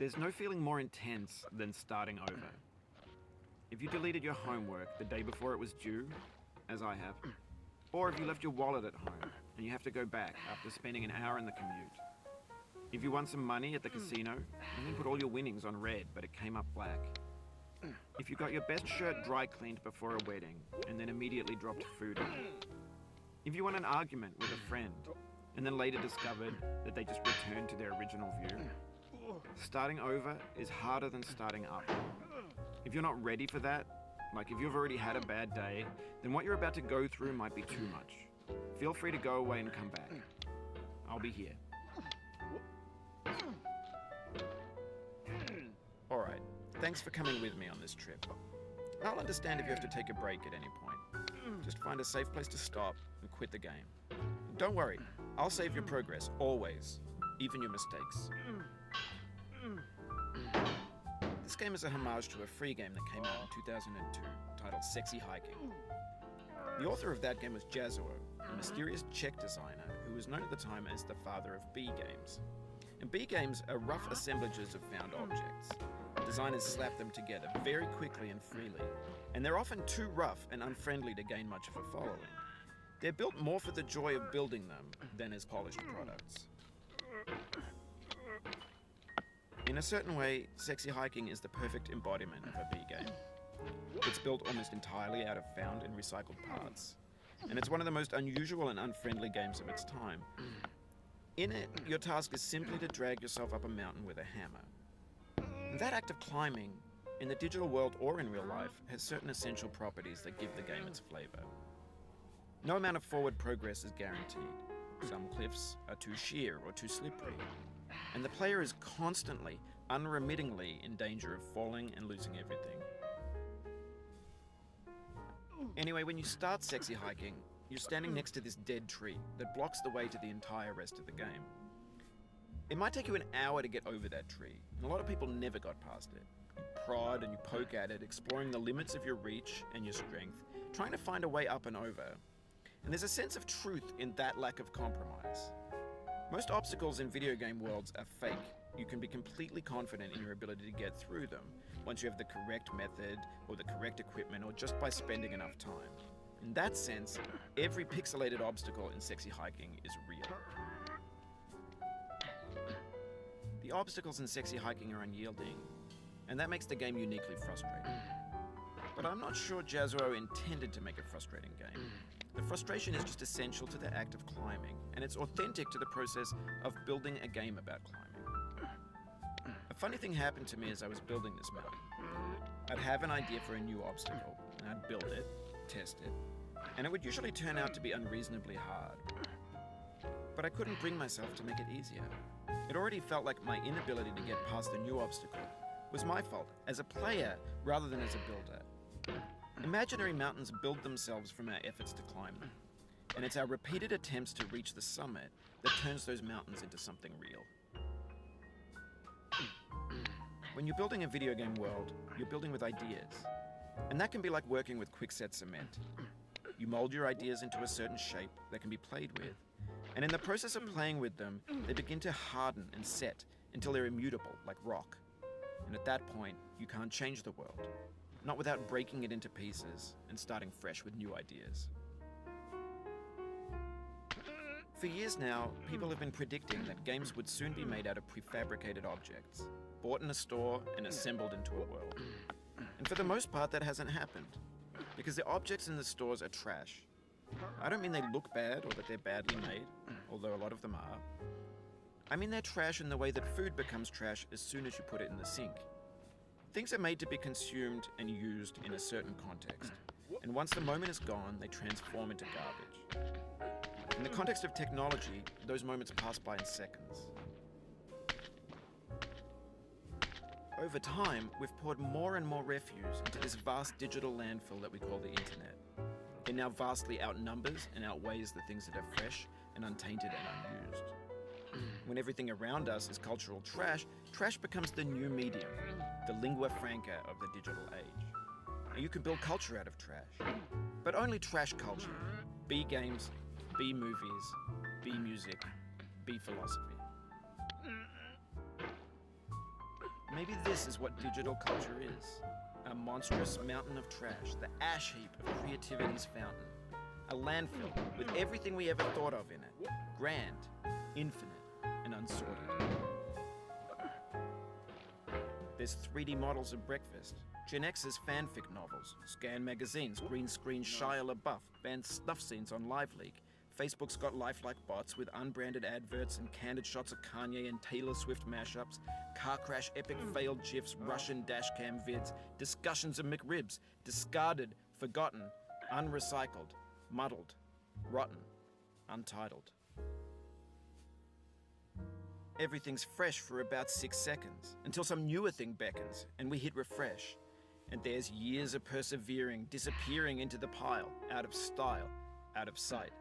There's no feeling more intense than starting over. If you deleted your homework the day before it was due, as I have, or if you left your wallet at home and you have to go back after spending an hour in the commute. If you won some money at the casino and then put all your winnings on red but it came up black. If you got your best shirt dry cleaned before a wedding and then immediately dropped food in it. If you won an argument with a friend and then later discovered that they just returned to their original view. Starting over is harder than starting up. If you're not ready for that, like if you've already had a bad day, then what you're about to go through might be too much. Feel free to go away and come back. I'll be here. Alright, thanks for coming with me on this trip. I'll understand if you have to take a break at any point. Just find a safe place to stop and quit the game. Don't worry, I'll save your progress, always, even your mistakes. This game is a homage to a free game that came out in 2002, titled Sexy Hiking. The author of that game was Jazuo, a mysterious Czech designer who was known at the time as the father of B games. And B games are rough assemblages of found objects. Designers slap them together very quickly and freely, and they're often too rough and unfriendly to gain much of a following. They're built more for the joy of building them than as polished products. In a certain way, Sexy Hiking is the perfect embodiment of a B game. It's built almost entirely out of found and recycled parts, and it's one of the most unusual and unfriendly games of its time. In it, your task is simply to drag yourself up a mountain with a hammer. And that act of climbing, in the digital world or in real life, has certain essential properties that give the game its flavor. No amount of forward progress is guaranteed. Some cliffs are too sheer or too slippery, and the player is constantly, unremittingly in danger of falling and losing everything. Anyway, when you start Sexy Hiking, you're standing next to this dead tree that blocks the way to the entire rest of the game. It might take you an hour to get over that tree, and a lot of people never got past it. You prod and you poke at it, exploring the limits of your reach and your strength, trying to find a way up and over. And there's a sense of truth in that lack of compromise. Most obstacles in video game worlds are fake. You can be completely confident in your ability to get through them once you have the correct method or the correct equipment or just by spending enough time. In that sense, every pixelated obstacle in Sexy Hiking is real. The obstacles in Sexy Hiking are unyielding, and that makes the game uniquely frustrating. But I'm not sure Jazuo intended to make a frustrating game. The frustration is just essential to the act of climbing, and it's authentic to the process of building a game about climbing. A funny thing happened to me as I was building this mode. I'd have an idea for a new obstacle, and I'd build it, test it, and it would usually turn out to be unreasonably hard. But I couldn't bring myself to make it easier. It already felt like my inability to get past the new obstacle was my fault as a player rather than as a builder. Imaginary mountains build themselves from our efforts to climb them, and it's our repeated attempts to reach the summit that turns those mountains into something real. When you're building a video game world, you're building with ideas, and that can be like working with quickset cement. You mold your ideas into a certain shape that can be played with, and in the process of playing with them, they begin to harden and set until they're immutable, like rock. And at that point, you can't change the world, not without breaking it into pieces and starting fresh with new ideas. For years now, people have been predicting that games would soon be made out of prefabricated objects, bought in a store and assembled into a world. And for the most part, that hasn't happened, because the objects in the stores are trash. I don't mean they look bad or that they're badly made, although a lot of them are. I mean they're trash in the way that food becomes trash as soon as you put it in the sink. Things are made to be consumed and used in a certain context, and once the moment is gone, they transform into garbage. In the context of technology, those moments pass by in seconds. Over time, we've poured more and more refuse into this vast digital landfill that we call the internet. It now vastly outnumbers and outweighs the things that are fresh and untainted and unused. When everything around us is cultural trash, trash becomes the new medium, the lingua franca of the digital age. And you can build culture out of trash, but only trash culture. B games, B movies, B music, B philosophy. Maybe this is what digital culture is. A monstrous mountain of trash, the ash heap of creativity's fountain. A landfill with everything we ever thought of in it. Grand, infinite, and unsorted. There's 3D models of breakfast, Gen X's fanfic novels, scan magazines, green screen Shia LaBeouf, banned snuff scenes on LiveLeak. Facebook's got lifelike bots with unbranded adverts and candid shots of Kanye and Taylor Swift mashups, car crash epic failed GIFs, Russian dashcam vids, discussions of McRibs, discarded, forgotten, unrecycled, muddled, rotten, untitled. Everything's fresh for about 6 seconds, until some newer thing beckons, and we hit refresh. And there's years of persevering, disappearing into the pile, out of style, out of sight.